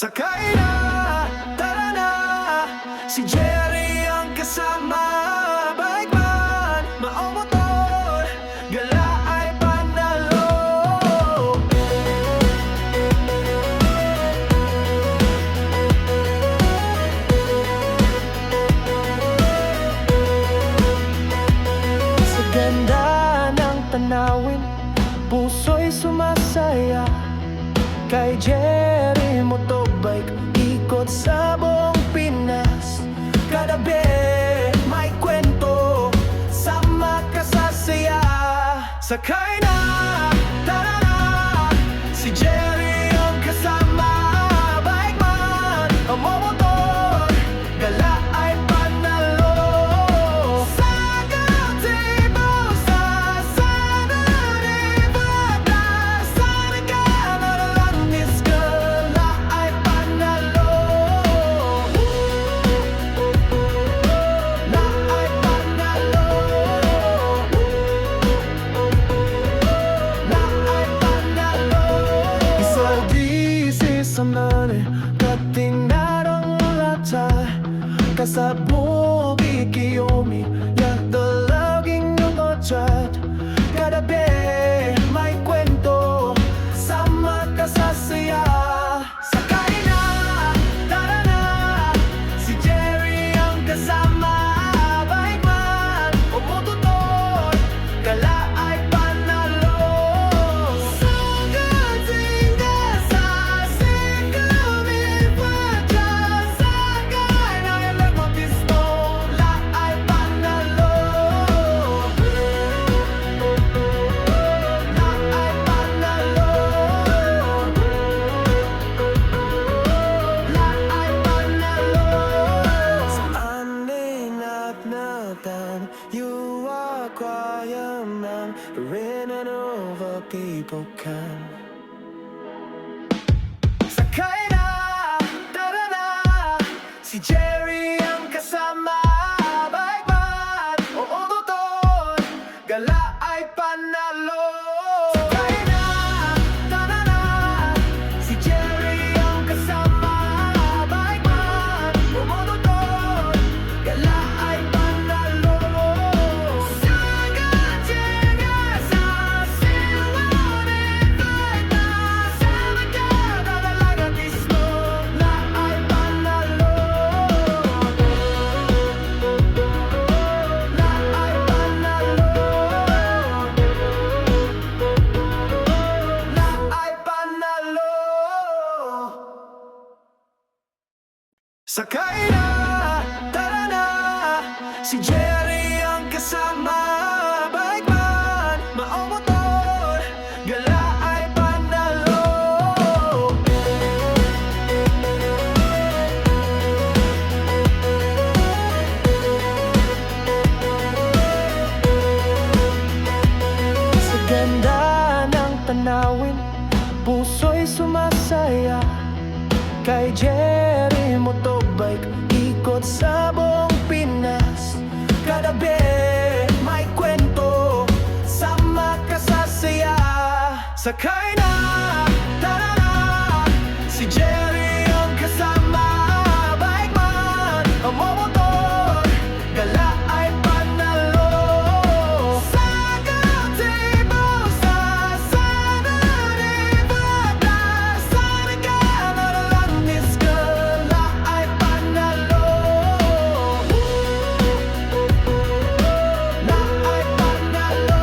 Sakay na, tara na, si Jerry ang kasama. Bike man, maomotor, gala ay panalo. Sa ganda ng tanawin, puso'y sumasaya. Kay Jerry Motobike, ikot sa buong Pinas. Kadabi, may kwento, sama ka sa saya. Sakay na, tara na, si Jerry ang kasama. Bike man, ang momotor, gala ay panalo. Sa gazebo, sa Saturday, Nevada, sa regalo lang is gala ay panalo. La ay panalo. La ay panalo. Isaldi sa mani, katinarang lata, kasabog ikiyomi, yagdalaging nungotrat. Kadabi, may kwento, sama ka sa saya. Sakay na, tara na, si Jerry ang kasama. Bike man, o mototor, gala ay panalo. Sa gatinga, sa sikawin pa dyan, sakay na ilang pistola ay panalo. La ay panalo. La ay panalo. Sa aninag-natan, you are quiet man, running over people can. Sakay na, tara na, si Jerry ang kasama. Bike man, o motor, gala ay panalo. Sakay na, tara na, si Jerry ang kasama. Bike man, o motor, gala ay panalo. Sa gatinga, sa silawin na, sa magkadalagang pistola ay panalo. La ay panalo. La ay panalo. Sakay na, tara na, si Jerry ang kasama. Bike man, maomotor, gala ay panalo. Sa ganda ng tanawin, puso'y sumasaya. Kay Jerry Motobike, ikot sa buong Pinas. Kadabi, may kwento, sama ka sa saya. Sakay na, tara na, si Jerry ang kasama. Bike man, ang momotor, gala ay panalo. Sa gazebo, sa Saturday, Nevada, sa regalo lang is gala ay panalo. La ay panalo.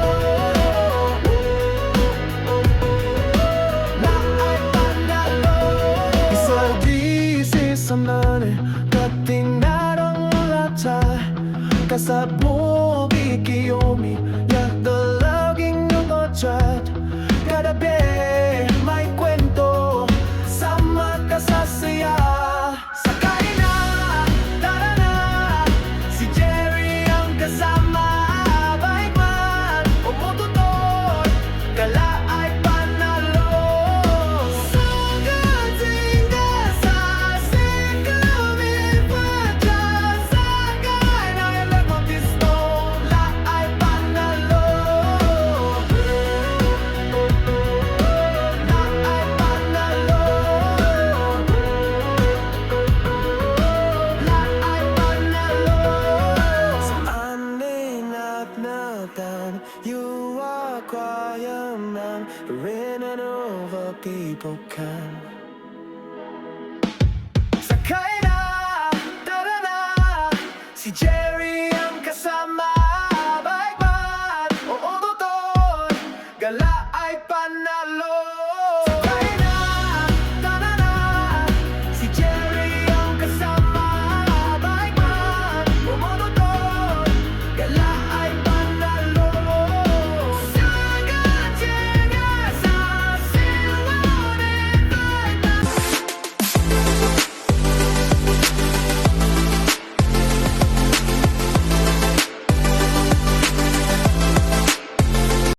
requirement, but in and over people can. Sakay na, tara na, si Jerry ang kasama. Bike man, oo totoo, gala